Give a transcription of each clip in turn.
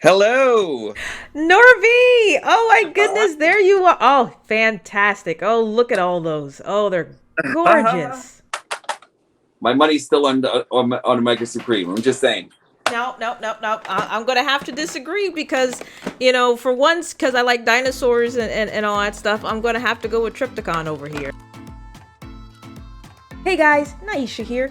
Hello. Norby! Oh my goodness, there you are. Oh, fantastic. Oh, look at all those. Oh, they're gorgeous. My money's still on Mega Supreme. I'm just saying. No, no, no, no. I'm going to have to disagree because, for once, because I like dinosaurs and all that stuff, I'm going to have to go with Triptychon over here. Hey guys, Naisha here,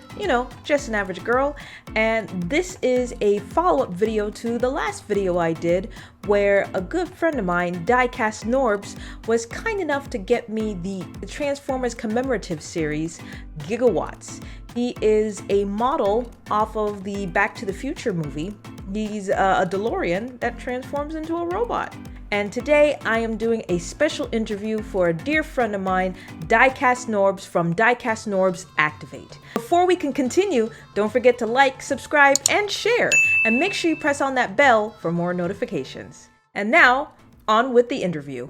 just an average girl, and this is a follow-up video to the last video I did where a good friend of mine, Diecast Norbz, was kind enough to get me the Transformers commemorative series, Gigawatts. He is a model off of the Back to the Future movie. He's a DeLorean that transforms into a robot. And today I am doing a special interview for a dear friend of mine, Diecast Norbz from Diecast Norbz Activate. Before we can continue, don't forget to like, subscribe, and share. And make sure you press on that bell for more notifications. And now, on with the interview.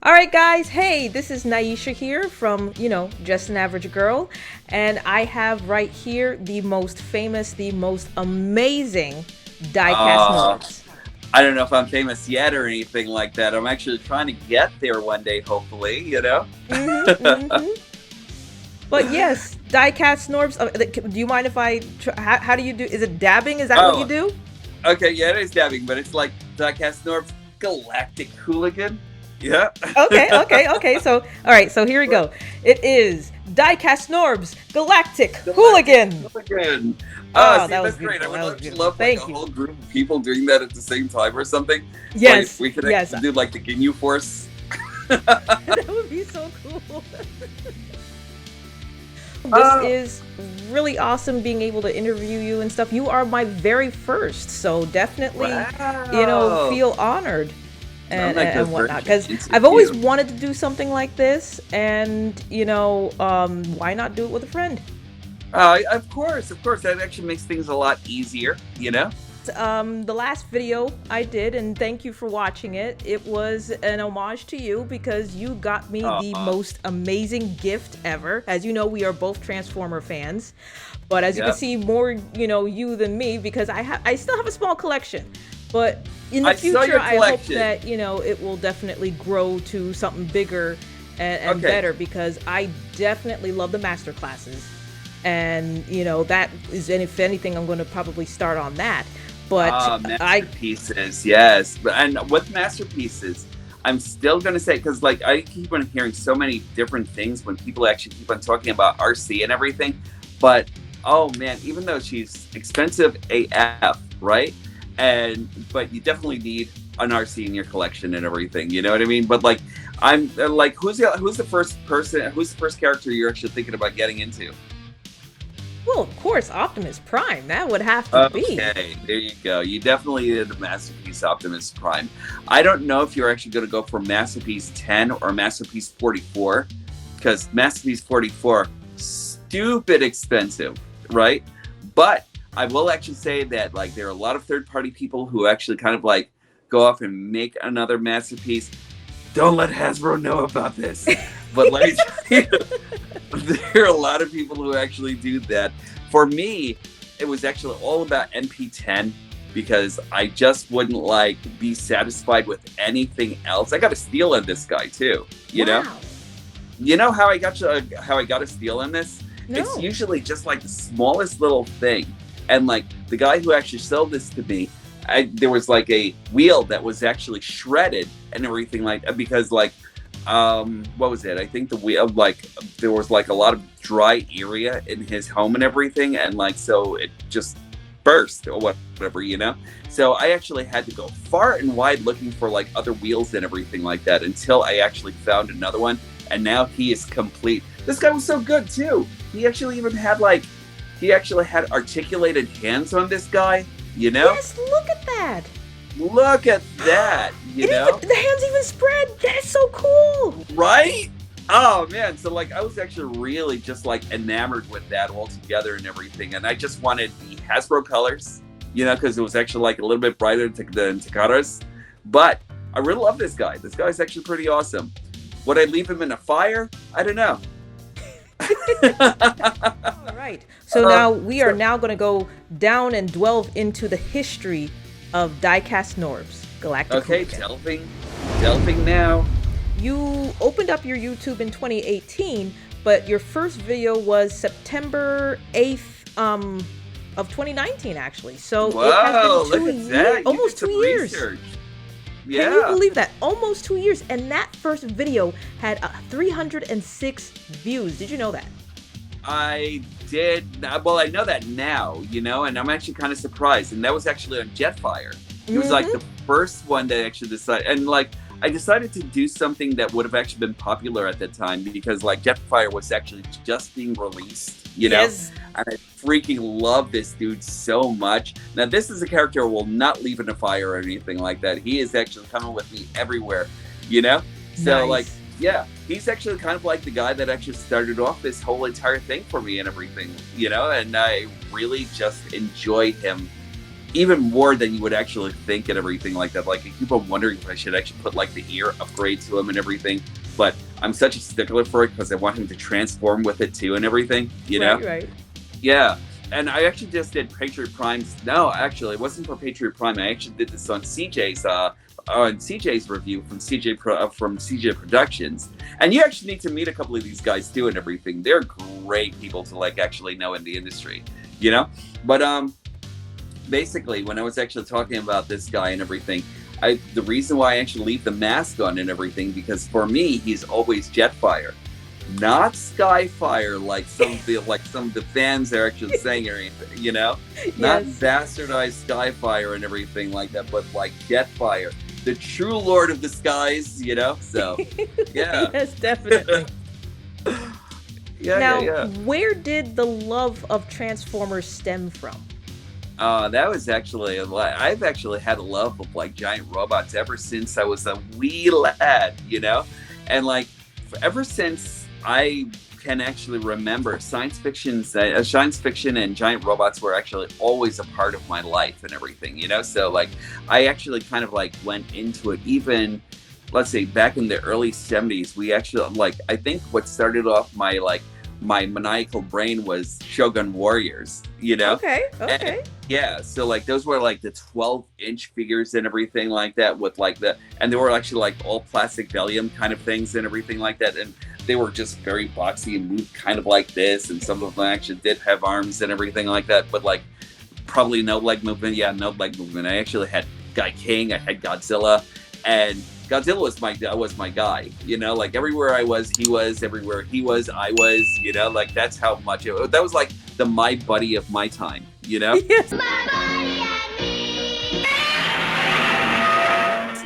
Alright guys, hey, this is Naisha here from, Just an Average Girl. And I have right here the most famous, the most amazing Diecast Norbz. I don't know if I'm famous yet or anything like that. I'm actually trying to get there one day, hopefully, But yes, Diecast Norbz. Do you mind if I? How do you do? Is it dabbing? Is that what you do? Okay, yeah, it is dabbing, but it's like Diecast Norbz Galactic Hooligan. Yeah. Okay. So, all right. So here we go. It is Diecast Norbz Galactic Hooligan. Oh, that's great. I would love like, a whole group of people doing that at the same time or something. Yes. Like, we could actually do like the Ginyu Force. That would be so cool. This is really awesome being able to interview you and stuff. You are my very first, so definitely, feel honored and whatnot. Because I've always wanted to do something like this, and why not do it with a friend? Of course. That actually makes things a lot easier, The last video I did, and thank you for watching it, it was an homage to you because you got me the most amazing gift ever. As you know, we are both Transformer fans, but as you can see, more, you than me, because I still have a small collection, but in the future, I hope that, it will definitely grow to something bigger and better, because I definitely love the master classes. And that is, and if anything, I'm going to probably start on that. But masterpieces, yes. And with masterpieces, I'm still going to say, because like I keep on hearing so many different things when people actually keep on talking about RC and everything. But oh man, even though she's expensive AF, right? But you definitely need an RC in your collection and everything. You know what I mean? But like, I'm like, who's the first character you're actually thinking about getting into? Well, of course, Optimus Prime. That would have to be. Okay, there you go. You definitely did the Masterpiece Optimus Prime. I don't know if you're actually going to go for Masterpiece 10 or Masterpiece 44, because Masterpiece 44, stupid expensive, right? But I will actually say that like there are a lot of third-party people who actually kind of like go off and make another Masterpiece. Don't let Hasbro know about this. But let me tell you, there are a lot of people who actually do that. For me, it was actually all about MP10 because I just wouldn't like be satisfied with anything else. I got a steal on this guy too. You know how I got a steal on this? No. It's usually just like the smallest little thing, and like the guy who actually sold this to me, there was like a wheel that was actually shredded and everything like that because like. What was it? I think the wheel, like, there was like a lot of dry area in his home and everything, and like, so it just burst or whatever, So I actually had to go far and wide looking for like other wheels and everything like that until I actually found another one, and now he is complete. This guy was so good too. He actually had articulated hands on this guy, Yes, look at that. Look at that, the hands even spread. That's so cool. Right? Oh, man. So, like, I was actually really just, like, enamored with that altogether and everything. And I just wanted the Hasbro colors, because it was actually, like, a little bit brighter than Takara's. But I really love this guy. This guy's actually pretty awesome. Would I leave him in a fire? I don't know. All right. right. So now we are now going to go down and delve into the history of Diecast Norbz, Galactic Okay, Hooligan. delving now. You opened up your YouTube in 2018, but your first video was September 8th of 2019, actually. So it has been 2 years, almost 2 years. Research. Yeah. Can you believe that? Almost 2 years. And that first video had 306 views. Did you know that? I did. Well, I know that now, and I'm actually kind of surprised. And that was actually on Jetfire. It was like the first one that actually decided. And like, I decided to do something that would have actually been popular at that time because like Jetfire was actually just being released, Yes. And I freaking love this dude so much. Now, this is a character who will not leave in a fire or anything like that. He is actually coming with me everywhere, So Nice. like, yeah, he's actually kind of like the guy that actually started off this whole entire thing for me and everything, and I really just enjoy him even more than you would actually think and everything like that. Like, I keep on wondering if I should actually put like the ear upgrade to him and everything, but I'm such a stickler for it because I want him to transform with it too and everything, Right. Yeah, and I actually just did Patriot Prime's. No, actually, it wasn't for Patriot Prime. I actually did this on CJ's review from CJ Productions. And you actually need to meet a couple of these guys too and everything. They're great people to like actually know in the industry, But basically, when I was actually talking about this guy and everything, the reason why I actually leave the mask on and everything, because for me, he's always Jetfire. Not Skyfire, like some of the fans are actually saying, or anything, Not bastardized Skyfire and everything like that, but like Jetfire, the true Lord of the Skies, So, yeah. Yes, definitely. Yeah. Where did the love of Transformers stem from? That was actually I've actually had a love of like giant robots ever since I was a wee lad, and like ever since I can actually remember, science fiction and giant robots were actually always a part of my life and everything, So like I actually kind of like went into it even, let's say back in the early 70s. We actually like, I think what started off my maniacal brain was Shogun Warriors, Okay. And, yeah, so like those were like the 12-inch figures and everything like that with like and they were actually like all plastic Valium kind of things and everything like that, and they were just very boxy and moved kind of like this, and some of them actually did have arms and everything like that, but like probably no leg movement. Yeah, no leg movement. I actually had Guy King, I had Godzilla, and Godzilla was my guy, like everywhere I was, he was, everywhere he was, I was, like that's how much that was like the my buddy of my time, Yes. My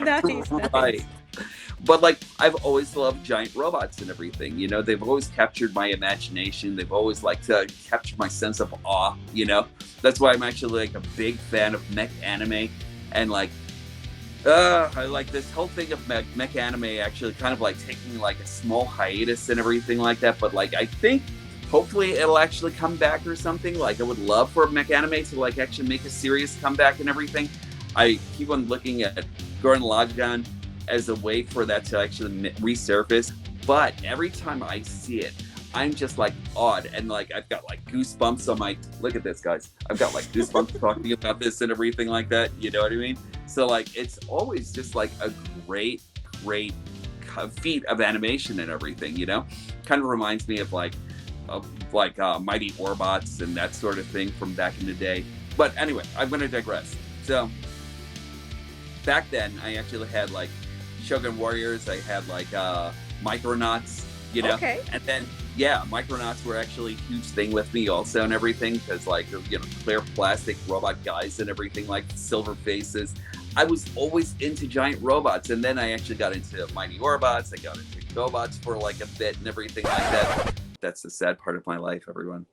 buddy and me. Nice. Right. But like I've always loved giant robots and everything, they've always captured my imagination. They've always like captured my sense of awe, That's why I'm actually like a big fan of mech anime, and like I like this whole thing of mech anime actually kind of like taking like a small hiatus and everything like that. But like I think hopefully it'll actually come back or something. Like I would love for mech anime to like actually make a serious comeback and everything. I keep on looking at Gurren Lagann as a way for that to actually resurface. But every time I see it, I'm just like awed, and like I've got like goosebumps on my, look at this guys, I've got like goosebumps talking about this and everything like that, you know what I mean? So like it's always just like a great feat of animation and everything, kind of reminds me of Mighty Autobots and that sort of thing from back in the day. But anyway, I'm going to digress. So back then I actually had like Shogun Warriors, I had like Micronauts, Okay. And then Micronauts were actually a huge thing with me also and everything, because like clear plastic robot guys and everything, like silver faces. I was always into giant robots, and then I actually got into Mighty Autobots. I got into GoBots for like a bit and everything like that. That's the sad part of my life, everyone.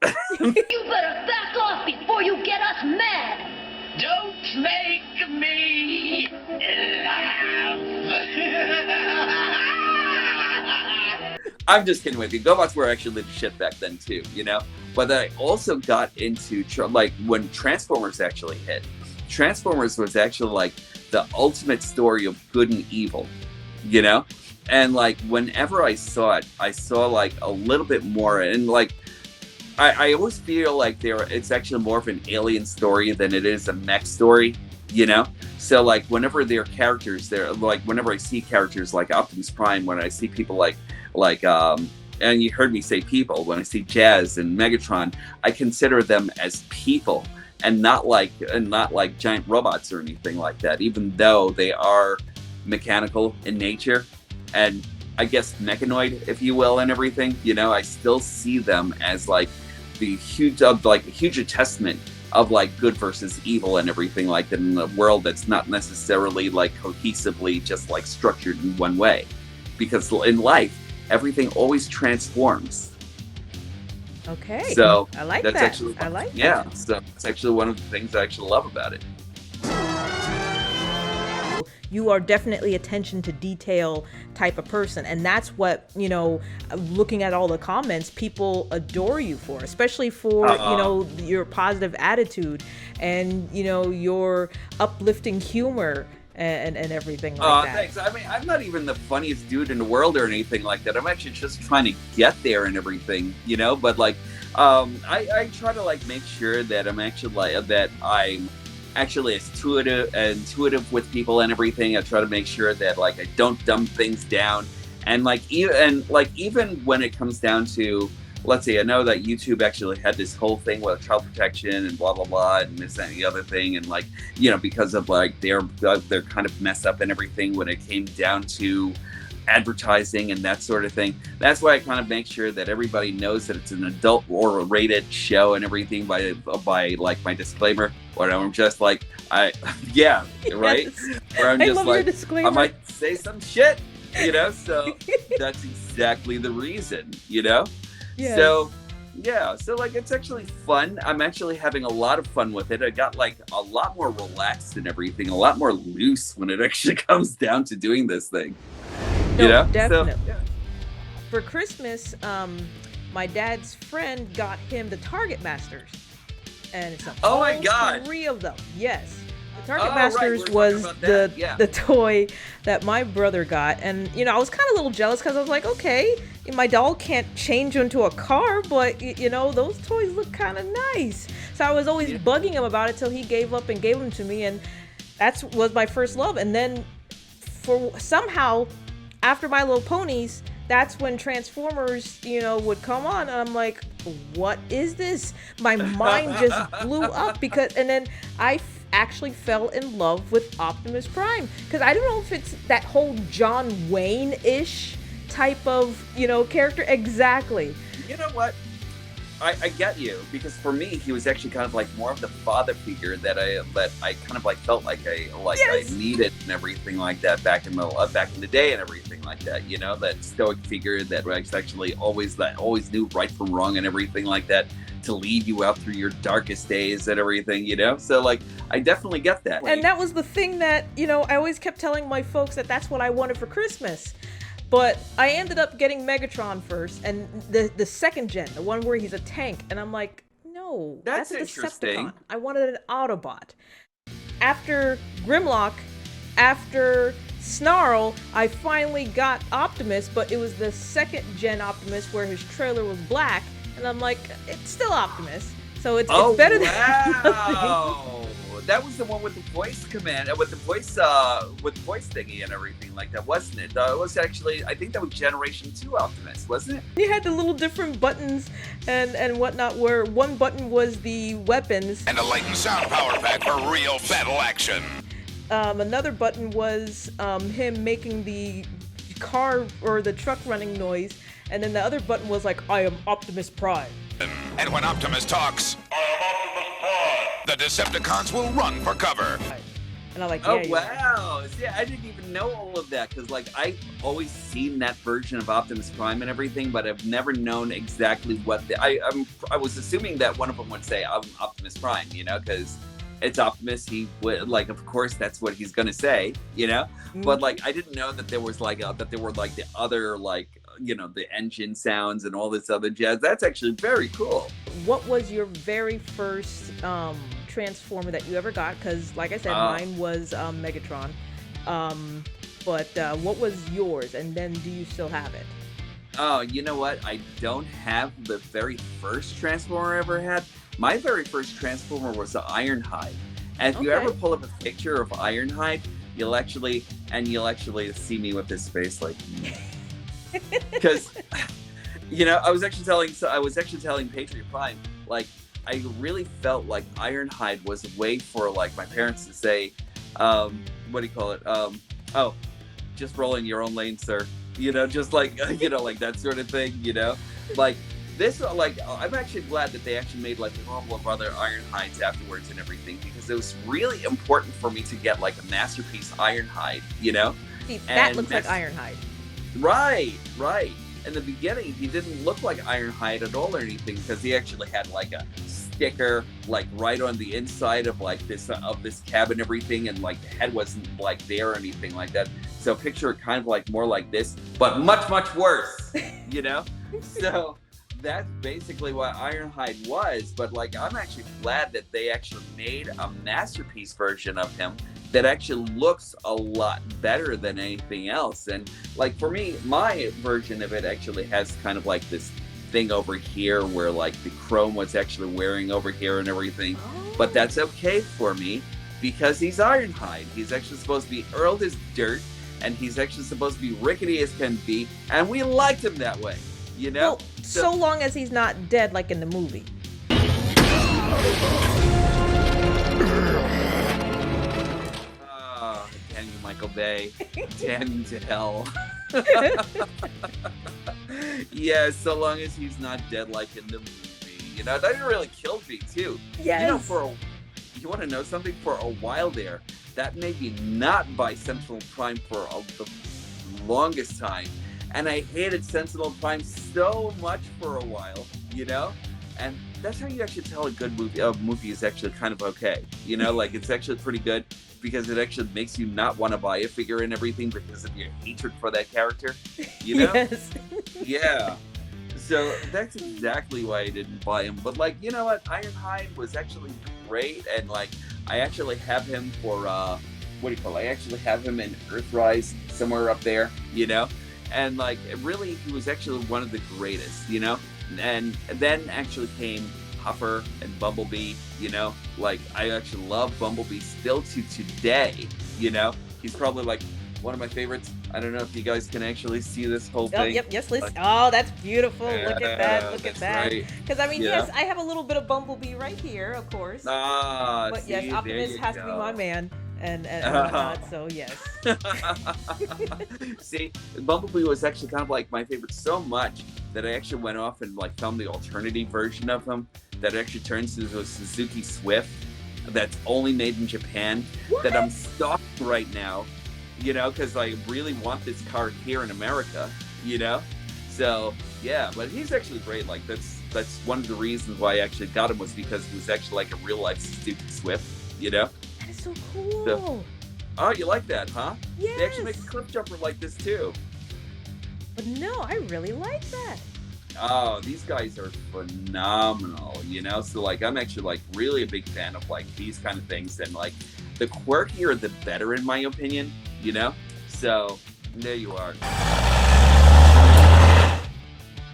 You better back off before you get us mad. Don't make me laugh. I'm just kidding with you. GoBots were actually the shit back then too, But I also got into like when Transformers actually hit. Transformers was actually like the ultimate story of good and evil, And like whenever I saw it, I saw like a little bit more, and like I always feel like it's actually more of an alien story than it is a mech story, you know? So like whenever there are characters there, like whenever I see characters like Optimus Prime, when I see people like and you heard me say people, when I see Jazz and Megatron, I consider them as people and not like giant robots or anything like that, even though they are mechanical in nature and I guess mechanoid, if you will, and everything, you know, I still see them as like the huge testament of like good versus evil and everything like that in a world that's not necessarily like cohesively just like structured in one way. Because in life, everything always transforms. Okay. So I like that's that. actually, I like yeah, that. so it's actually one of the things I actually love about it. You are definitely attention to detail type of person, and that's what, you know, looking at all the comments, people adore you for, especially for you know, your positive attitude and, you know, your uplifting humor and everything like that. Thanks. I mean, I'm not even the funniest dude in the world or anything like that. I'm actually just trying to get there and everything, you know. But like, I try to like make sure that I'm actually I'm actually intuitive with people and everything. I try to make sure that like I don't dumb things down, and like even when it comes down to, let's see, I know that YouTube actually had this whole thing with child protection and blah blah blah and this and the other thing, and like, you know, because of like they're kind of messed up and everything when it came down to advertising and that sort of thing. That's why I kind of make sure that everybody knows that it's an adult or rated show and everything by like my disclaimer, or I'm just like yeah, right. Or I'm just like, I might say some shit, you know. So that's exactly the reason, you know. Yes. So yeah, so like it's actually fun. I'm actually having a lot of fun with it. I got like a lot more relaxed and everything, a lot more loose when it actually comes down to doing this thing. No, you know? definitely. So, yeah. For Christmas, my dad's friend got him the Target Masters, and it's oh my god, 3 of them. Yes. The Target Masters right. was the toy that my brother got, and you know, I was kind of a little jealous because I was like, okay, my doll can't change into a car, but you know, those toys look kind of nice. So I was always bugging him about it till he gave up and gave them to me, and that was my first love. And then for somehow, after My Little Ponies, that's when Transformers, you know, would come on, and I'm like, what is this? My mind just blew up and then I actually fell in love with Optimus Prime, because I don't know if it's that whole John Wayne-ish type of, you know, character. Exactly. You know what? I get you, because for me, he was actually kind of like more of the father figure that I kind of like felt like I needed and everything like that back in the day and everything like that. You know, that stoic figure that was actually always knew right from wrong and everything like that, to lead you out through your darkest days and everything. You know, so like I definitely get that. And that was the thing that, you know, I always kept telling my folks that that's what I wanted for Christmas. But I ended up getting Megatron first, and the second gen, the one where he's a tank, and I'm like, no, that's a Decepticon. I wanted an Autobot. After Grimlock, after Snarl, I finally got Optimus, but it was the second gen Optimus where his trailer was black, and I'm like, it's still Optimus, so it's better than nothing. That was the one with the voice command, with the voice thingy and everything like that, wasn't it? It was actually, I think that was Generation 2 Optimus, wasn't it? You had the little different buttons and whatnot, where one button was the weapons. And a light and sound power pack for real battle action. Another button was him making the car or the truck running noise. And then the other button was like, I am Optimus Prime. And when Optimus talks, the Decepticons will run for cover. And I'm like, yeah, oh wow! See, I didn't even know all of that, because like I've always seen that version of Optimus Prime and everything, but I've never known exactly what I was assuming that one of them would say I'm Optimus Prime, you know, because it's Optimus. He would, like, of course, that's what he's gonna say, you know. Mm-hmm. But like, I didn't know that there was like that there were like the other, like, you know, the engine sounds and all this other jazz. That's actually very cool. What was your very first Transformer that you ever got? Because like I said, mine was Megatron. But what was yours? And then do you still have it? Oh, you know what? I don't have the very first Transformer I ever had. My very first Transformer was the Ironhide. And if you ever pull up a picture of Ironhide, you'll actually see me with this face like, because, you know, I was actually telling Patriot Prime, like, I really felt like Ironhide was a way for like my parents to say, what do you call it? Oh, just roll in your own lane, sir. You know, just like, you know, like that sort of thing, you know? Like, this, like, I'm actually glad that they actually made, like, a couple of other Ironhides afterwards and everything, because it was really important for me to get, like, a Masterpiece Ironhide, you know? See, that looks like Ironhide. Right, right. In the beginning, he didn't look like Ironhide at all or anything, because he actually had, like, a sticker, like, right on the inside of, like, this cab and everything, and, like, the head wasn't, like, there or anything like that. So picture it kind of like more like this, but much, much worse, you know? So that's basically what Ironhide was, but like, I'm actually glad that they actually made a Masterpiece version of him that actually looks a lot better than anything else. And like, for me, my version of it actually has kind of like this thing over here where like the chrome was actually wearing over here and everything, but that's okay for me because he's Ironhide. He's actually supposed to be Earled as dirt, and he's actually supposed to be rickety as can be, and we liked him that way, you know? Well, so long as he's not dead like in the movie. Oh, damn you, Michael Bay. Damn you to hell. Yeah, so long as he's not dead like in the movie. You know, that really killed me, too. Yes. You know, you want to know something? For a while there, that made me not buy Sentinel Prime for the longest time. And I hated Sentinel Prime so much for a while, you know? And that's how you actually tell a good movie. A movie is actually kind of okay. You know, like it's actually pretty good because it actually makes you not want to buy a figure and everything because of your hatred for that character, you know? Yes. Yeah. So that's exactly why I didn't buy him. But like, you know what? Ironhide was actually great, and like I actually have him for what do you call it? I actually have him in Earthrise somewhere up there, you know? And like really he was actually one of the greatest, you know? And then actually came Huffer and Bumblebee, you know? Like I actually love Bumblebee still to today, you know? He's probably like one of my favorites. I don't know if you guys can actually see this whole thing. Yep, yes, listen. Oh, that's beautiful. Look at that, look at that's that. right. Because, I mean, Yeah. yes, I have a little bit of Bumblebee right here, of course. But See, yes, Optimus there you has to be my man. And whatnot, so yes. See, Bumblebee was actually kind of like my favorite so much that I actually went off and like found the alternative version of him that actually turns into a Suzuki Swift that's only made in Japan. What? That I'm stalking right now, you know, because I really want this car here in America, you know. So yeah, but he's actually great. Like that's one of the reasons why I actually got him was because he was actually like a real life Suzuki Swift, you know. That is so cool. So, oh, you like that, huh? Yes. They actually make a cliff jumper like this too. But no, I really like that. Oh, these guys are phenomenal, you know? So, like, I'm actually, like, really a big fan of, like, these kind of things. And, like, the quirkier, the better, in my opinion, you know? So, there you are.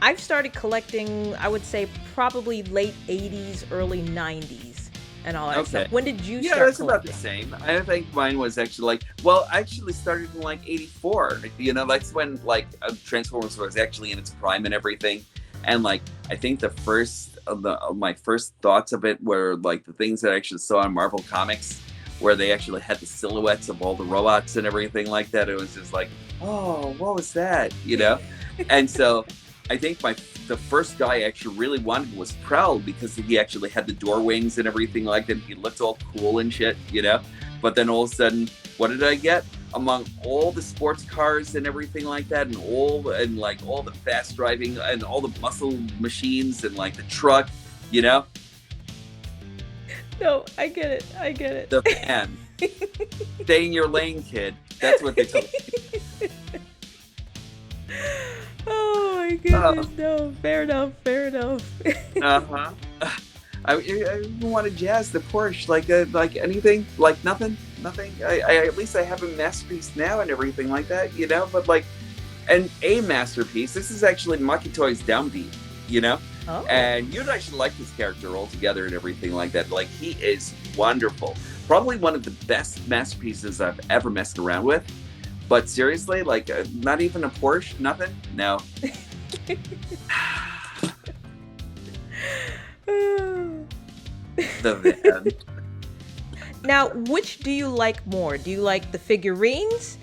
I've started collecting, I would say, probably late 80s, early 90s. And all that stuff. When did you start Yeah, that's collecting? about the same. I think mine was actually like, well, I actually started in like 84. You know, that's when like Transformers was actually in its prime and everything. And like, I think the first of my first thoughts of it were like the things that I actually saw in Marvel Comics, where they actually had the silhouettes of all the robots and everything like that. It was just like, oh, what was that? You know? And so I think the first guy I actually really wanted was Prowl because he actually had the door wings and everything like that. He looked all cool and shit, you know? But then all of a sudden, what did I get? Among all the sports cars and everything like that, and all the fast driving and all the muscle machines and like the truck, you know? No, I get it. The van. Stay in your lane, kid. That's what they told me. Oh my goodness, no, fair enough. Uh-huh. I even want to jazz the Porsche, like anything, like nothing. I at least I have a Masterpiece now and everything like that, you know. But like, And a masterpiece. This is actually Makitoi's downbeat, you know? Oh. And you'd actually like this character altogether and everything like that. Like, he is wonderful. Probably one of the best masterpieces I've ever messed around with. But seriously, like, not even a Porsche? Nothing? No. The van. Now, which do you like more? Do you like the figurines,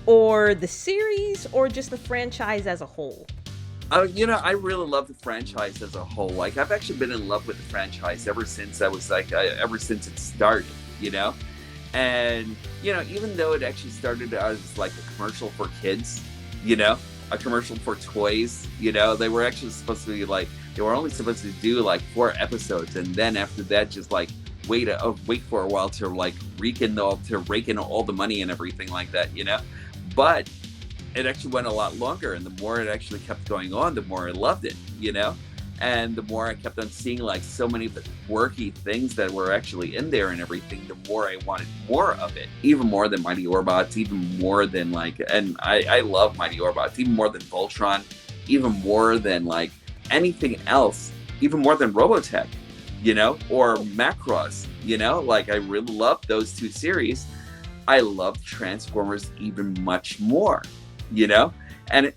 or the series, or just the franchise as a whole? You know, I really love the franchise as a whole. Like, I've actually been in love with the franchise ever since ever since it started, you know? And, you know, even though it actually started as like a commercial for kids, you know, a commercial for toys, you know, they were actually supposed to be like, they were only supposed to do like 4 episodes. And then after that, just like wait for a while to like rake in all the money and everything like that, you know? But it actually went a lot longer, and the more it actually kept going on, the more I loved it, you know? And the more I kept on seeing like so many of the quirky things that were actually in there and everything, the more I wanted more of it. Even more than Mighty Autobots, even more than like, and I love Mighty Autobots, even more than Voltron, even more than like anything else, even more than Robotech, you know? Or Macross, you know? Like, I really loved those 2 series. I loved Transformers even much more, you know? And it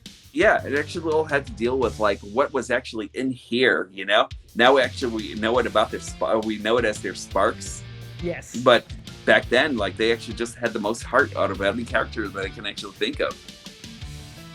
actually all had to deal with like what was actually in here, you know? Now we know it about we know it as their sparks. Yes. But back then, like, they actually just had the most heart out of any character that I can actually think of.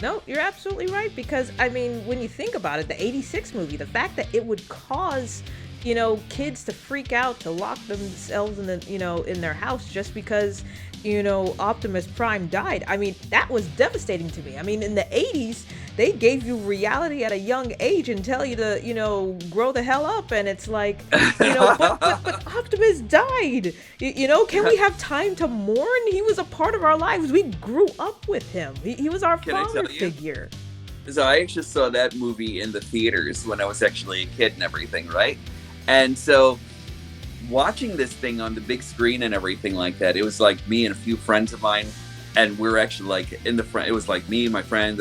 No, you're absolutely right, because I mean, when you think about it, the 86 movie, the fact that it would cause, you know, kids to freak out, to lock themselves in the, you know, in their house just because, you know, Optimus Prime died. I mean, that was devastating to me. I mean, in the 80s, they gave you reality at a young age and tell you to, you know, grow the hell up. And it's like, you know, but Optimus died. You know, can we have time to mourn? He was a part of our lives. We grew up with him. He was our father figure. So I actually saw that movie in the theaters when I was actually a kid and everything, right? And so watching this thing on the big screen and everything like that, it was like me and a few friends of mine, and we're actually like in the front. It was like me and my friend,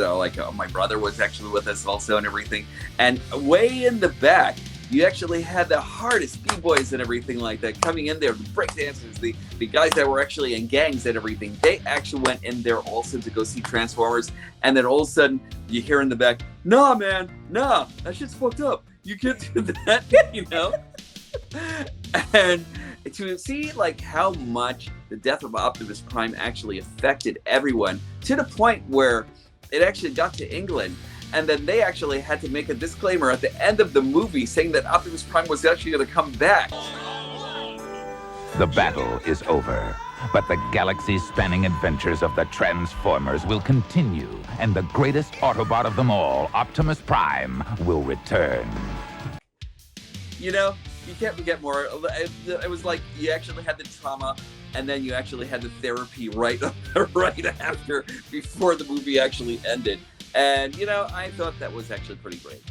my brother was actually with us also and everything. And way in the back, you actually had the hardest b-boys and everything like that coming in there, the breakdancers, the guys that were actually in gangs and everything. They actually went in there also to go see Transformers. And then all of a sudden, you hear in the back, "Nah, man, nah, that shit's fucked up. You can't do that," you know? And to see like how much the death of Optimus Prime actually affected everyone, to the point where it actually got to England, and then they actually had to make a disclaimer at the end of the movie saying that Optimus Prime was actually going to come back. The battle is over, but the galaxy-spanning adventures of the Transformers will continue, and the greatest Autobot of them all, Optimus Prime, will return. You know, you can't get more. It was like you actually had the trauma, and then you actually had the therapy right after, before the movie actually ended. And, you know, I thought that was actually pretty great.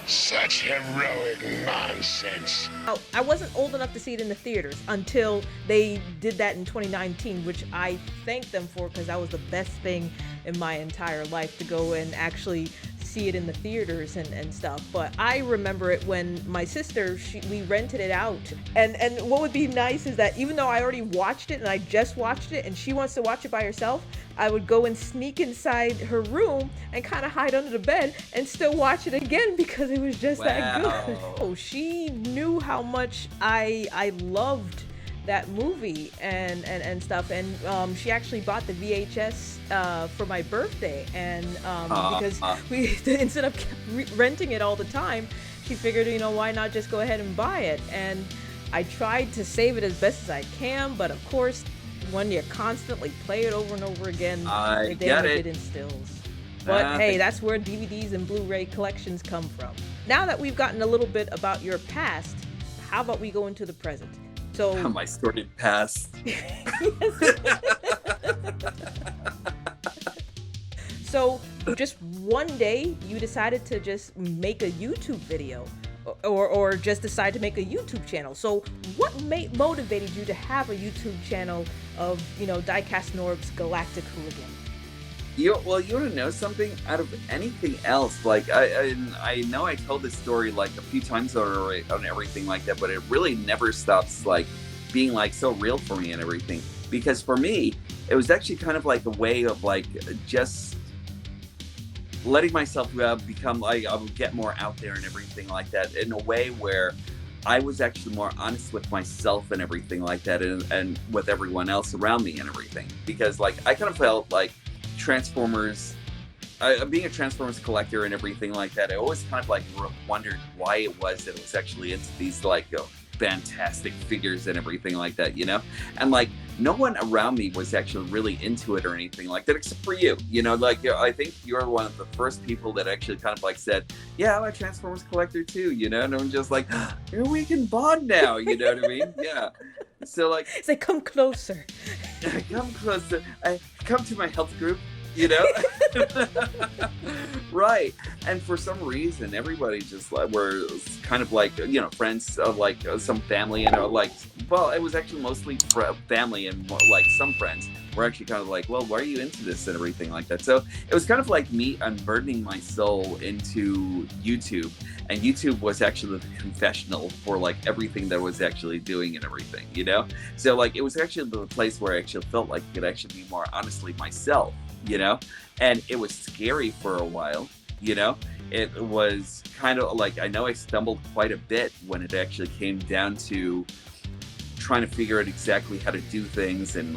Such heroic nonsense. Oh, I wasn't old enough to see it in the theaters until they did that in 2019, which I thank them for, because that was the best thing in my entire life, to go and actually see it in the theaters and stuff. But I remember it when my sister, we rented it out. And what would be nice is that even though I already watched it and I just watched it and she wants to watch it by herself, I would go and sneak inside her room and kind of hide under the bed and still watch it again, because it was just that good. Oh, she knew how much I loved that movie and stuff, and she actually bought the VHS for my birthday, and because we instead of renting it all the time, she figured, you know, why not just go ahead and buy it. And I tried to save it as best as I can, but of course, when you constantly play it over and over again, it instills. But hey, that's where DVDs and Blu-ray collections come from. Now that we've gotten a little bit about your past, how about we go into the present? So my sordid past. So just one day you decided to just make a YouTube video, or just decide to make a YouTube channel. So what motivated you to have a YouTube channel of, you know, Diecast Norbz Galactic Hooligan? You want to know something? Out of anything else, like I know I told this story like a few times on everything like that, but it really never stops like being like so real for me and everything. Because for me, it was actually kind of like a way of like just letting myself become like I would get more out there and everything like that in a way where I was actually more honest with myself and everything like that, and with everyone else around me and everything. Because like I kind of felt like Transformers, being a Transformers collector and everything like that, I always kind of like wondered why it was that it was actually into these like fantastic figures and everything like that, you know? And like no one around me was actually really into it or anything like that, except for you, you know? Like I think you're one of the first people that actually kind of like said, yeah, I'm a Transformers collector too, you know? And I'm just like, we can bond now, you know what I mean? Yeah. So like, It's like, come closer. Come closer. Come to my health group, you know? Right. And for some reason, everybody just like were kind of like, you know, friends of like some family and like, well, it was actually mostly family and like some friends were actually kind of like, well, why are you into this and everything like that? So it was kind of like me unburdening my soul into YouTube. And YouTube was actually the confessional for like everything that I was actually doing and everything, you know? So like it was actually the place where I actually felt like I could actually be more honestly myself, you know? And it was scary for a while, you know? It was kind of like, I know I stumbled quite a bit when it actually came down to trying to figure out exactly how to do things and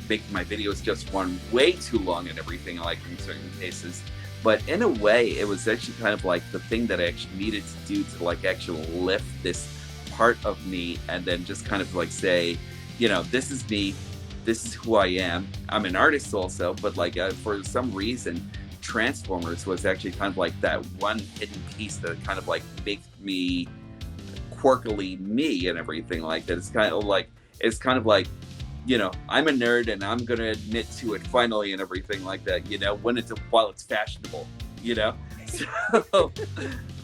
making my videos just run way too long and everything like in certain cases. But in a way, it was actually kind of like the thing that I actually needed to do to like actually lift this part of me and then just kind of like say, you know, this is me, this is who I am. I'm an artist also, but like for some reason, Transformers was actually kind of like that one hidden piece that kind of like made me quirkily me and everything like that. It's kind of like, you know, I'm a nerd and I'm gonna admit to it finally and everything like that, you know, while it's fashionable, you know? So,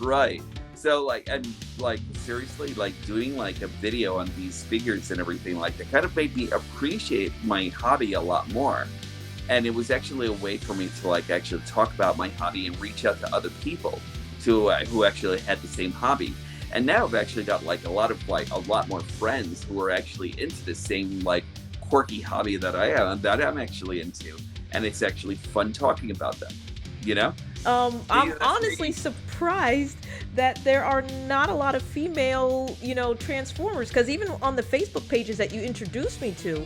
right. So like, and like seriously, like doing like a video on these figures and everything like that kind of made me appreciate my hobby a lot more. And it was actually a way for me to like actually talk about my hobby and reach out to other people who actually had the same hobby. And now I've actually got like a lot more friends who are actually into the same like quirky hobby that I'm actually into, and it's actually fun talking about them, you know? I'm honestly surprised that there are not a lot of female, you know, Transformers, because even on the Facebook pages that you introduced me to,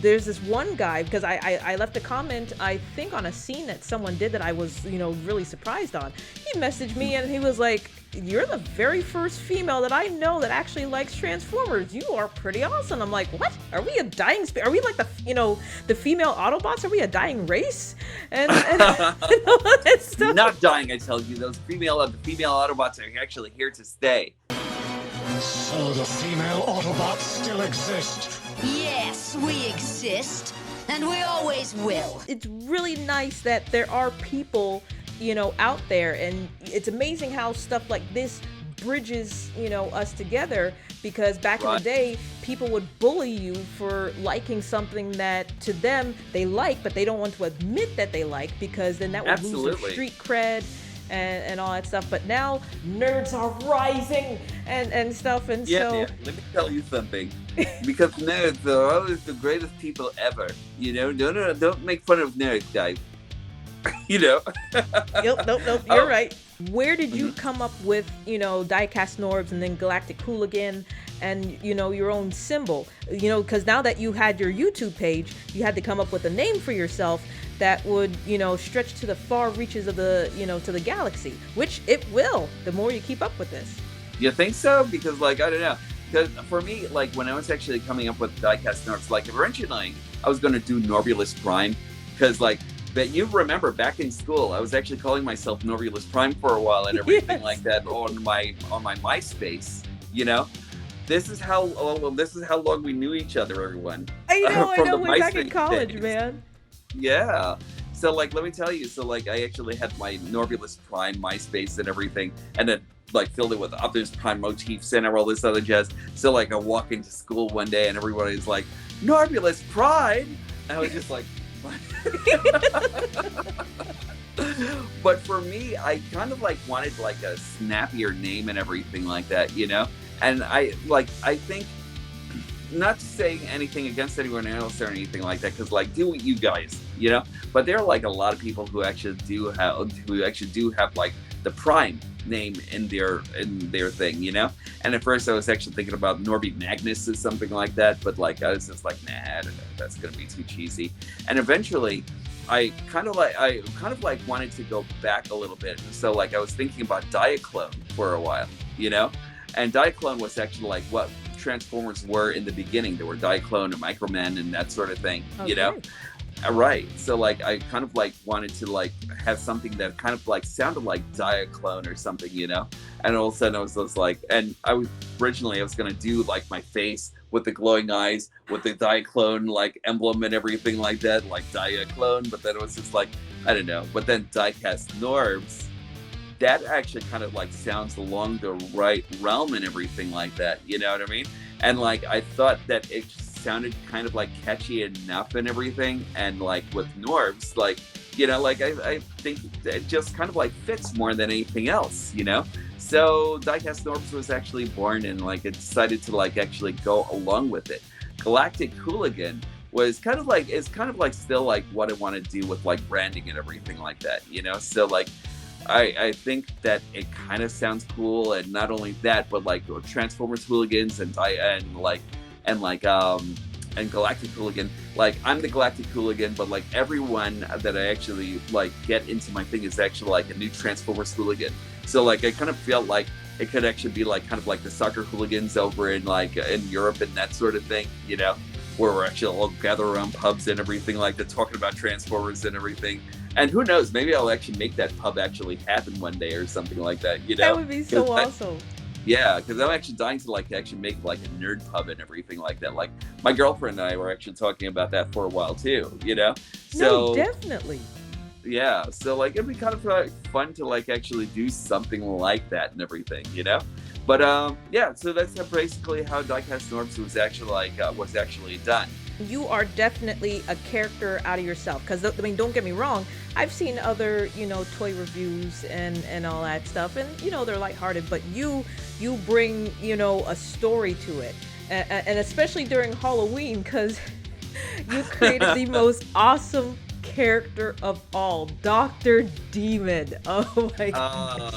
there's this one guy, because I left a comment, I think on a scene that someone did that I was, you know, really surprised on. He messaged me and he was like, you're the very first female that I know that actually likes Transformers. You are pretty awesome. I'm like, what? Are we a dying are we like the, you know, the female Autobots? Are we a dying race? And all that stuff. Not dying, I tell you. Those female Autobots are actually here to stay. So the female Autobots still exist. Yes, we exist, and we always will. It's really nice that there are people, you know, out there, and it's amazing how stuff like this bridges, you know, us together, because back in the day, people would bully you for liking something that to them they like, but they don't want to admit that they like, because then that would lose their street cred and all that stuff. But now nerds are rising and stuff, and so let me tell you something, because nerds are always the greatest people ever, you know. Don't make fun of nerds, guys. You know. Nope, you're right. Where did you come up with, you know, Diecast Norbz and then Galactic Hooligan and, you know, your own symbol? You know, because now that you had your YouTube page, you had to come up with a name for yourself that would, you know, stretch to the far reaches of the, you know, to the galaxy, which it will, the more you keep up with this. You think so? Because, like, I don't know. Because for me, like, when I was actually coming up with Diecast Norbz, like, originally, I was going to do Norbulus Prime, because, like, but you remember back in school, I was actually calling myself Norbulus Prime for a while and everything like that on my MySpace. You know, this is how long we knew each other, everyone. I know, we're back in college, man. Yeah. So like, let me tell you. So like, I actually had my Norbulus Prime MySpace and everything, and then like filled it with Optimus Prime motifs and all this other jazz. So like, I walk into school one day and everybody's like, Norbulus Prime, and I was just like, But for me, I kind of like wanted like a snappier name and everything like that, you know? And I think, not saying anything against anyone else or anything like that, because like, do what you guys, you know? But there are like a lot of people who actually do have like the Prime name in their thing, you know? And at first I was actually thinking about Norby Magnus or something like that, but like I was just like, nah, I don't know, that's gonna be too cheesy. And eventually I kind of like wanted to go back a little bit. So like I was thinking about Diaclone for a while, you know? And Diaclone was actually like what Transformers were in the beginning. There were Diaclone and Micromen and that sort of thing, you know? Right. So like I kind of like wanted to like have something that kind of like sounded like Diaclone or something, you know? And all of a sudden I was just like, and I was gonna do like my face with the glowing eyes with the Diaclone like emblem and everything like that, like Diaclone, but then it was just like, I don't know. But then Diecast Norbz, that actually kind of like sounds along the right realm and everything like that, you know what I mean? And like I thought that it sounded kind of like catchy enough and everything, and like with Norbz, like, you know, like I think it just kind of like fits more than anything else, you know? So Diecast Norbz was actually born, and like it decided to like actually go along with it. Galactic Hooligan is kind of like still like what I want to do with like branding and everything like that, you know? So like I think that it kind of sounds cool, and not only that, but like Transformers Hooligans and Galactic Hooligan. Like I'm the Galactic Hooligan, but like everyone that I actually like get into my thing is actually like a new Transformers Hooligan. So like I kind of felt like it could actually be like kind of like the soccer hooligans over in like in Europe and that sort of thing, you know, where we're actually all gather around pubs and everything like that, talking about Transformers and everything. And who knows, maybe I'll actually make that pub actually happen one day or something like that, you know? That would be so awesome. Yeah, because I'm actually dying to like actually make like a nerd pub and everything like that. Like my girlfriend and I were actually talking about that for a while too, you know? No, definitely. Yeah, so like it'd be kind of like fun to like actually do something like that and everything, you know? But yeah, so that's basically how Diecast Norbz was actually done. You are definitely a character out of yourself, because I mean, don't get me wrong, I've seen other, you know, toy reviews and all that stuff, and you know, they're lighthearted, but you bring, you know, a story to it, and especially during Halloween, because you created the most awesome character of all, Dr. Demon. Oh my god.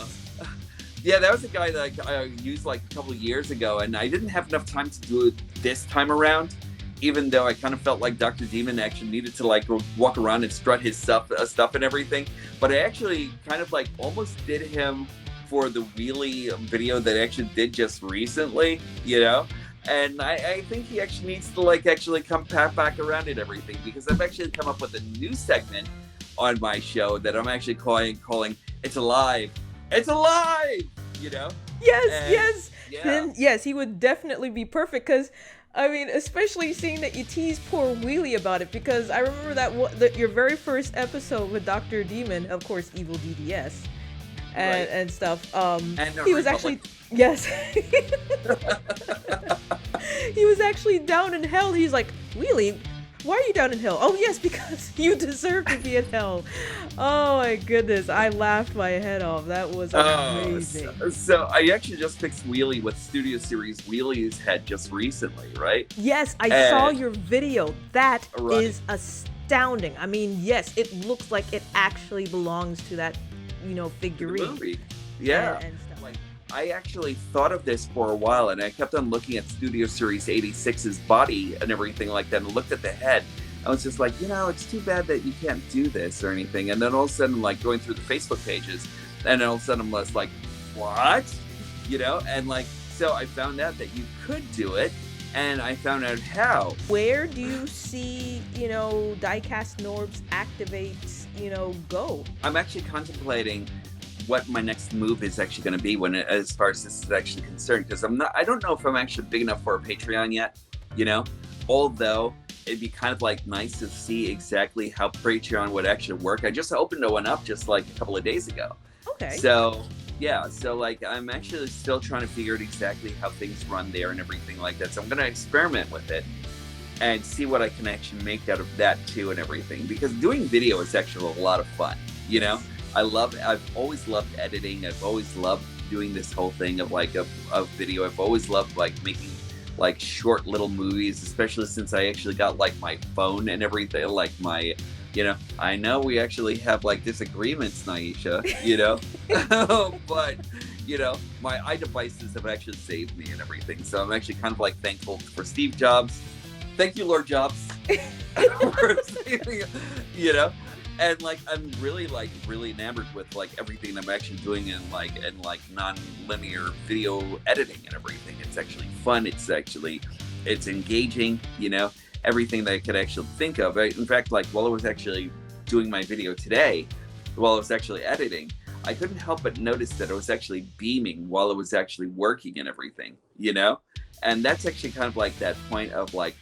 Yeah, that was a guy that I used like a couple of years ago, and I didn't have enough time to do it this time around, even though I kind of felt like Dr. Demon actually needed to like walk around and strut his stuff and everything. But I actually kind of like almost did him for the wheelie video that I actually did just recently, you know? And I think he actually needs to like actually come back around and everything, because I've actually come up with a new segment on my show that I'm actually calling It's Alive. It's alive, you know? Yes. Yeah. Then yes, he would definitely be perfect, because I mean, especially seeing that you tease poor Wheelie about it, because I remember that your very first episode with Dr. Demon, of course, Evil DDS, and stuff. And he was actually yes. He was actually down in hell. He's like, Wheelie, why are you down in hell? Oh yes, because you deserve to be in hell. Oh my goodness, I laughed my head off. That was amazing. So I actually just fixed Wheelie with Studio Series Wheelie's head just recently, right? Yes, I saw your video. That is astounding. I mean, yes, it looks like it actually belongs to that, you know, figurine. The movie. Yeah. And stuff. Like, I actually thought of this for a while, and I kept on looking at Studio Series 86's body and everything like that, and looked at the head. I was just like, you know, it's too bad that you can't do this or anything. And then all of a sudden, like, going through the Facebook pages, and then all of a sudden I was like, what? You know? And like, so I found out that you could do it, and I found out how. Where do you see, you know, Diecast Norbz activates, you know, go? I'm actually contemplating what my next move is actually going to be as far as this is actually concerned, because I don't know if I'm actually big enough for a Patreon yet, you know, although it'd be kind of like nice to see exactly how Patreon would actually work. I just opened one up just like a couple of days ago. Okay. So yeah, so like I'm actually still trying to figure out exactly how things run there and everything like that. So I'm going to experiment with it. and see what I can actually make out of that too and everything. Because doing video is actually a lot of fun, you know? I've always loved editing. I've always loved doing this whole thing of like a video. I've always loved like making like short little movies, especially since I actually got like my phone and everything, like my, you know, I know we actually have like disagreements, Naisha, you know, but you know, my iDevices have actually saved me and everything. So I'm actually kind of like thankful for Steve Jobs. Thank you, Lord Jobs, for saving, you know. And like I'm really enamored with like everything I'm actually doing in like non-linear video editing and everything. It's actually fun. It's engaging, you know, everything that I could actually think of. In fact, like while I was actually doing my video today, while I was actually editing, I couldn't help but notice that I was actually beaming while I was actually working and everything, you know? And that's actually kind of like that point of like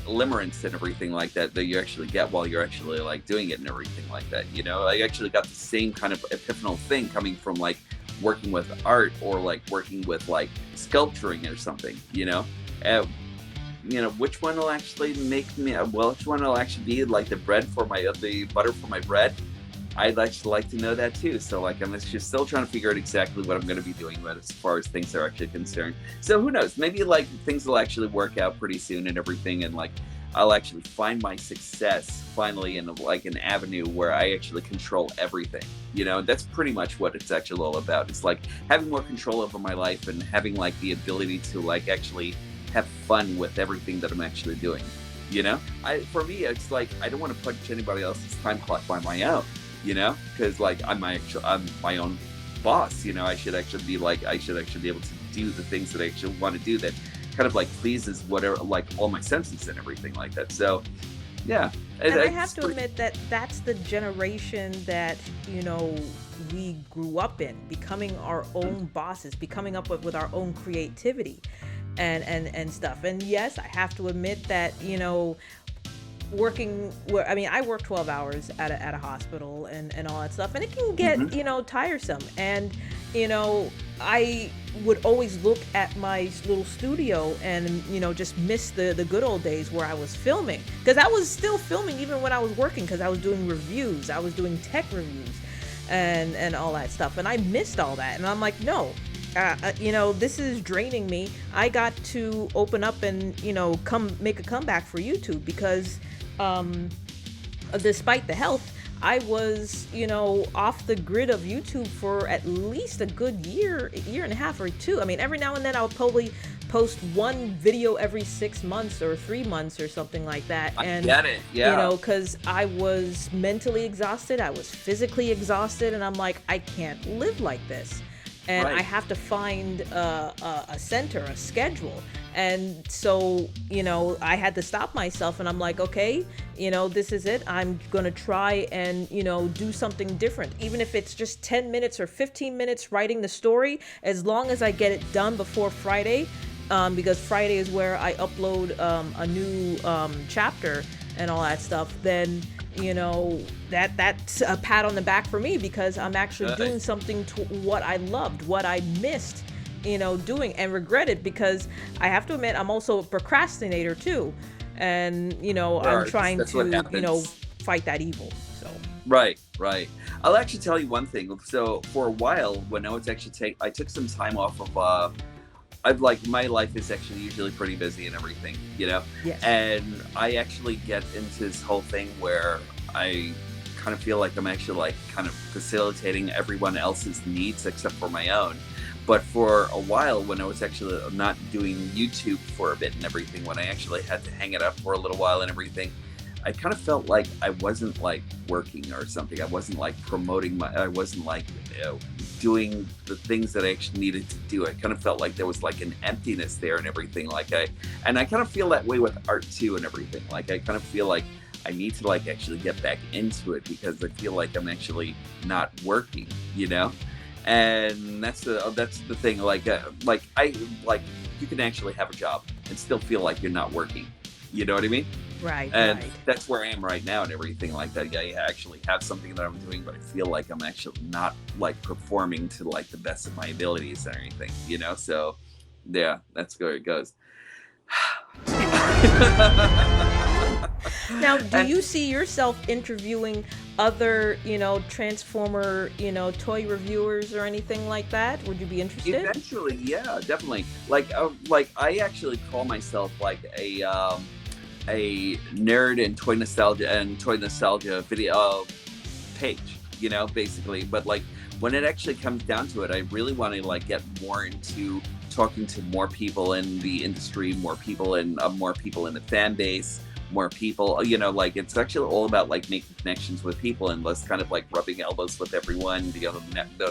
limerence and everything like that you actually get while you're actually like doing it and everything like that, you know. I actually got the same kind of epiphanal thing coming from like working with art or like working with like sculpturing or something, you know. You know, which one will actually make me which one will actually be like the butter for my bread. I'd actually like to know that too. So like I'm just still trying to figure out exactly what I'm going to be doing as far as things are actually concerned. So who knows? Maybe like things will actually work out pretty soon and everything, and like I'll actually find my success finally in like an avenue where I actually control everything. You know, that's pretty much what it's actually all about. It's like having more control over my life and having like the ability to like actually have fun with everything that I'm actually doing. You know, for me, it's like I don't want to punch anybody else's time clock by my own. You know, because like I'm my own boss. You know, I should actually be able to do the things that I actually want to do that kind of like pleases whatever, like all my senses and everything like that. So yeah, and I have to admit that that's the generation that, you know, we grew up in, becoming our own bosses, becoming up with our own creativity and stuff. And yes, I have to admit that, you know, I work 12 hours at a hospital and all that stuff, and it can get, you know, tiresome. And, you know, I would always look at my little studio and, you know, just miss the good old days where I was filming, because I was still filming even when I was working, because I was doing reviews, I was doing tech reviews and all that stuff, and I missed all that. And I'm like, no, you know, this is draining me. I got to open up and, you know, make a comeback for YouTube, because despite the health, I was, you know, off the grid of YouTube for at least a good year and a half or two. I mean, every now and then I'll probably post one video every 6 months or 3 months or something like that. And I get it, yeah. You know, because I was mentally exhausted, I was physically exhausted, and I'm like, I can't live like this. And right. I have to find a center, a schedule. And so, you know, I had to stop myself, and I'm like, okay, you know, this is it. I'm going to try and, you know, do something different. Even if it's just 10 minutes or 15 minutes writing the story, as long as I get it done before Friday, because Friday is where I upload a new chapter and all that stuff, then, you know, that's a pat on the back for me, because I'm actually doing something to what I loved, what I missed, you know, doing and regretted, because I have to admit I'm also a procrastinator too, and, you know, I'm trying to, you know, fight that evil. So right. I'll actually tell you one thing. So for a while, when I was actually I took some time off of my life is actually usually pretty busy and everything, you know? Yes. And I actually get into this whole thing where I kind of feel like I'm actually like kind of facilitating everyone else's needs except for my own. But for a while, when I was actually not doing YouTube for a bit and everything, when I actually had to hang it up for a little while and everything, I kind of felt like I wasn't like working or something. I wasn't like promoting I wasn't like, you know, doing the things that I actually needed to do. I kind of felt like there was like an emptiness there and everything. And I kind of feel that way with art too and everything. Like I kind of feel like I need to like actually get back into it, because I feel like I'm actually not working, you know? And that's the thing. You can actually have a job and still feel like you're not working. You know what I mean? Right. And right. that's where I am right now and everything like that. I actually have something that I'm doing, but I feel like I'm actually not like performing to like the best of my abilities or anything, you know? So yeah, that's where it goes. Now, do you see yourself interviewing other, Transformer, toy reviewers or anything like that? Would you be interested? Eventually, yeah, definitely. Like I actually call myself like a nerd in toy nostalgia video page, basically. But like when it actually comes down to it, I really want to like get more into talking to more people in the industry, more people in the fan base, more people, like it's actually all about like making connections with people and less kind of like rubbing elbows with everyone, the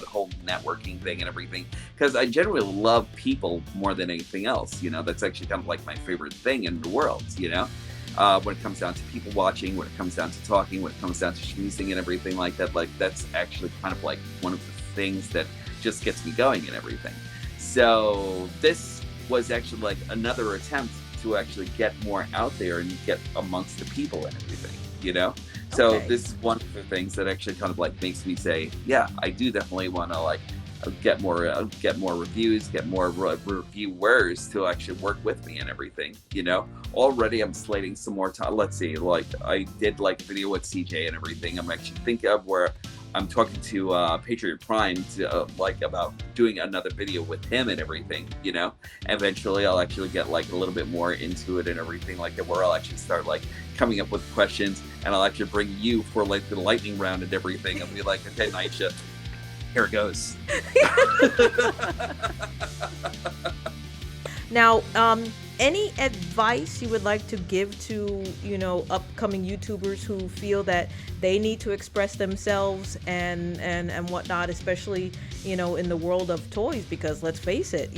whole networking thing and everything. Because I generally love people more than anything else. That's actually kind of like my favorite thing in the world. When it comes down to people watching, when it comes down to talking, when it comes down to schmoozing and everything like that, like that's actually kind of like one of the things that just gets me going and everything. So this was actually like another attempt to actually get more out there and get amongst the people and everything, So Okay. this is one of the things that actually kind of like makes me say, yeah, I do definitely want to like get more reviews, get more reviewers to actually work with me and everything. Already I'm slating some more time. Let's see, like I did like a video with CJ and everything. I'm actually thinking of where I'm talking to Patriot Prime to, like about doing another video with him and everything. Eventually I'll actually get like a little bit more into it and everything like that, where I'll actually start like coming up with questions, and I'll actually bring you for like the lightning round and everything. I'll be like, okay, Naisha, here it goes. Now, any advice you would like to give to, upcoming YouTubers who feel that they need to express themselves and whatnot, especially, in the world of toys? Because let's face it,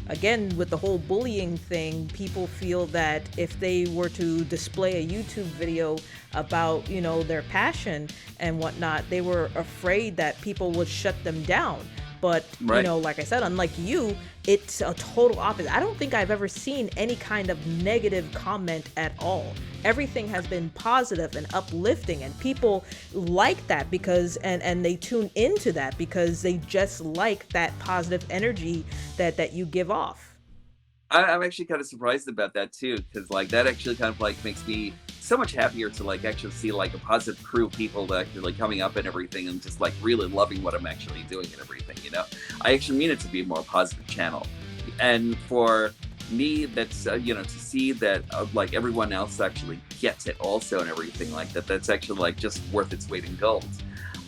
again, with the whole bullying thing, people feel that if they were to display a YouTube video about, their passion and whatnot, they were afraid that people would shut them down. But, Right. Like I said, unlike you, it's a total opposite. I don't think I've ever seen any kind of negative comment at all. Everything has been positive and uplifting, and people like that because, and they tune into that because they just like that positive energy that you give off. I'm actually kind of surprised about that too, because like that actually kind of like makes me so much happier to like actually see like a positive crew of people that actually like coming up and everything and just like really loving what I'm actually doing and everything. I actually mean it to be a more positive channel, and for me, that's to see that like everyone else actually gets it also and everything like that. That's actually like just worth its weight in gold.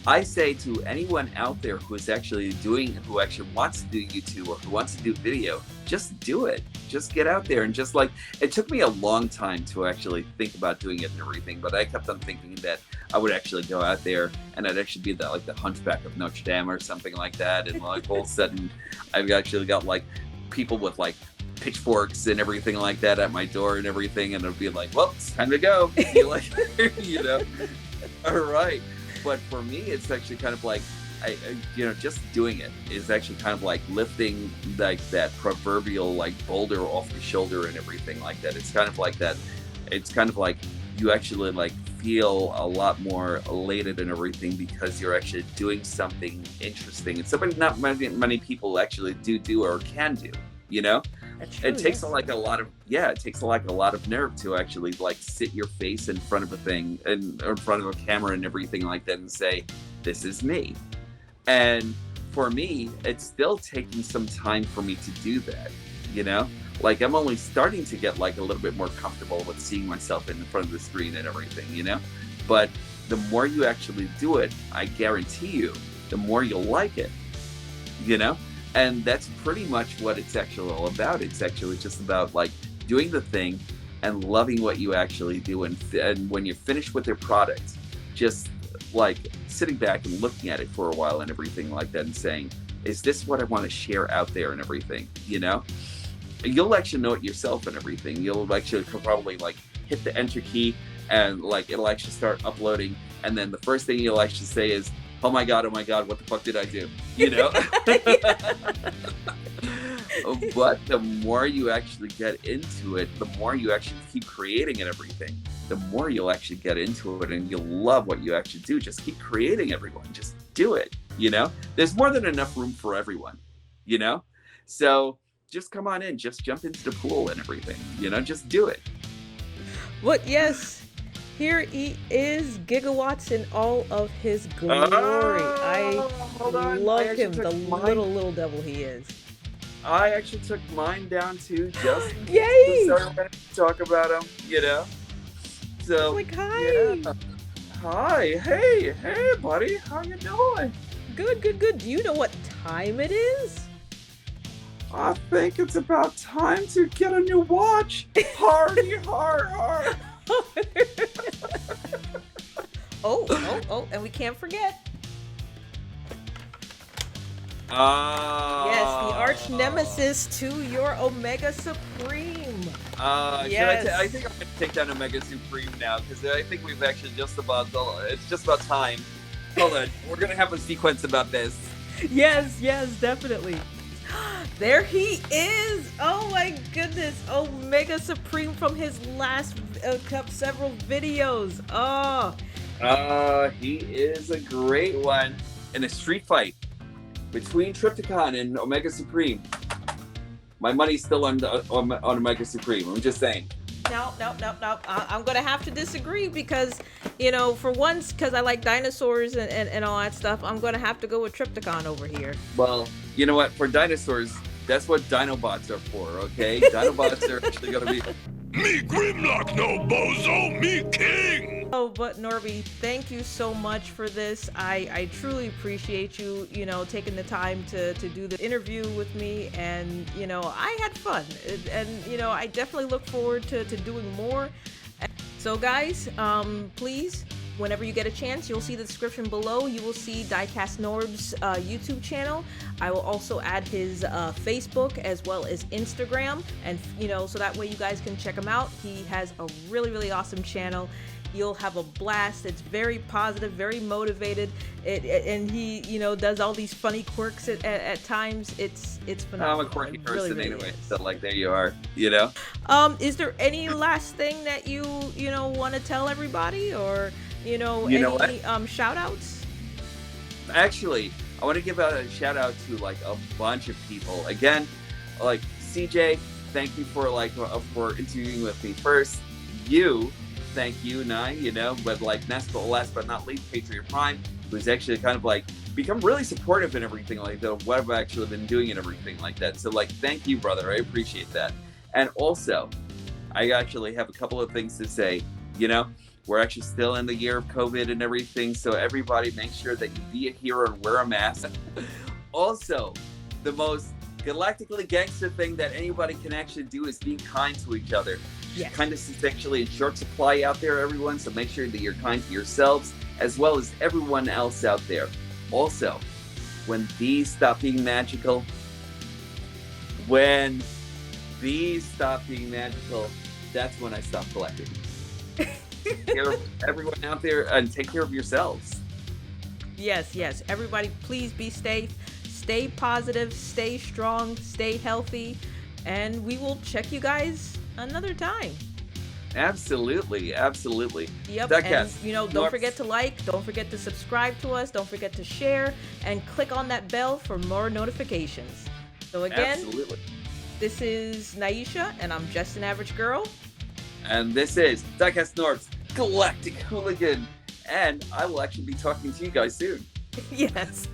I say to anyone out there who actually wants to do YouTube or who wants to do video, just do it. Just get out there and just like, it took me a long time to actually think about doing it and everything, but I kept on thinking that I would actually go out there and I'd actually be the Hunchback of Notre Dame or something like that. And like all of a sudden I've actually got like people with like pitchforks and everything like that at my door and everything. And it'll be like, well, it's time to go. You're like, all right. But for me, it's actually kind of like, just doing it is actually kind of like lifting like that proverbial like boulder off the shoulder and everything like that. It's kind of like that. It's kind of like you actually like feel a lot more elated and everything because you're actually doing something interesting. It's something not many people actually do or can do. That's true, It takes yes. like a lot of nerve to actually like sit your face in front of a thing and or in front of a camera and everything like that and say, this is me. And for me, it's still taking some time for me to do that, like I'm only starting to get like a little bit more comfortable with seeing myself in front of the screen and everything, but the more you actually do it, I guarantee you, the more you'll like it, and that's pretty much what it's actually all about. It's actually just about like doing the thing and loving what you actually do. And when you're finished with your product, just like sitting back and looking at it for a while and everything like that and saying, is this what I want to share out there and everything, You'll actually know it yourself and everything. You'll actually probably like hit the enter key and like it'll actually start uploading. And then the first thing you'll actually say is, oh my God, what the fuck did I do? But the more you actually get into it, the more you actually keep creating and everything, the more you'll actually get into it and you'll love what you actually do. Just keep creating, everyone. Just do it. There's more than enough room for everyone, So just come on in, just jump into the pool and everything, just do it. But yes, here he is, Gigawatts in all of his glory. hold on. I love actually him, the took mine. little devil he is. I actually took mine down too, just in case Yay! we started to talk about him, you know? So, Like, hi. yeah. Hi, hey, buddy, how you doing? Good. Do you know what time it is? I think it's about time to get a new watch. Hardy, har. Oh, and we can't forget. Yes, the arch nemesis to your Omega Supreme. Yes. I think I'm gonna take down Omega Supreme now because I think we've actually it's just about time. Hold on, we're gonna have a sequence about this. Yes, definitely. There he is! Oh my goodness! Omega Supreme from his last several videos. Oh. He is a great one. In a street fight between Trypticon and Omega Supreme, my money's still on Omega Supreme. I'm just saying. No. I'm gonna have to disagree because, for once, because I like dinosaurs and all that stuff, I'm gonna have to go with Trypticon over here. Well, you know what? For dinosaurs, that's what Dinobots are for, okay? Dinobots are actually gonna be... Me Grimlock, no bozo, me king! Oh, but Norbz, thank you so much for this. I truly appreciate you, taking the time to do the interview with me, and, I had fun, and, I definitely look forward to doing more. So guys, please, whenever you get a chance, you'll see the description below. You will see Diecast Norbz YouTube channel. I will also add his Facebook as well as Instagram, and so that way you guys can check him out. He has a really awesome channel. You'll have a blast. It's very positive, very motivated, and he does all these funny quirks at times. It's phenomenal. I'm a quirky person really anyway, is. so there you are, Is there any last thing that you want to tell everybody, or any shout outs? Actually, I want to give out a shout out to a bunch of people. Again, CJ, thank you for interviewing with me first. Thank you, Nye, but last but not least, Patriot Prime, who's actually kind of become really supportive and everything what I've actually been doing and everything like that. So thank you, brother. I appreciate that. And also, I actually have a couple of things to say. We're actually still in the year of COVID and everything, so everybody make sure that you be a hero and wear a mask. Also, the most galactically gangster thing that anybody can actually do is being kind to each other. Yes. Kindness is actually in short supply out there, everyone, so make sure that you're kind to yourselves as well as everyone else out there. Also, when bees stop being magical, that's when I stop collecting. Take care of everyone out there and take care of yourselves. Yes. Everybody, please be safe. Stay positive, stay strong, stay healthy, and we will check you guys another time. Absolutely. Yep. Diecast, and don't forget to like, don't forget to subscribe to us, don't forget to share, and click on that bell for more notifications. So again, absolutely. This is Naisha, and I'm just an average girl. And this is Diecast Norbz, Galactic Hooligan. And I will actually be talking to you guys soon. Yes.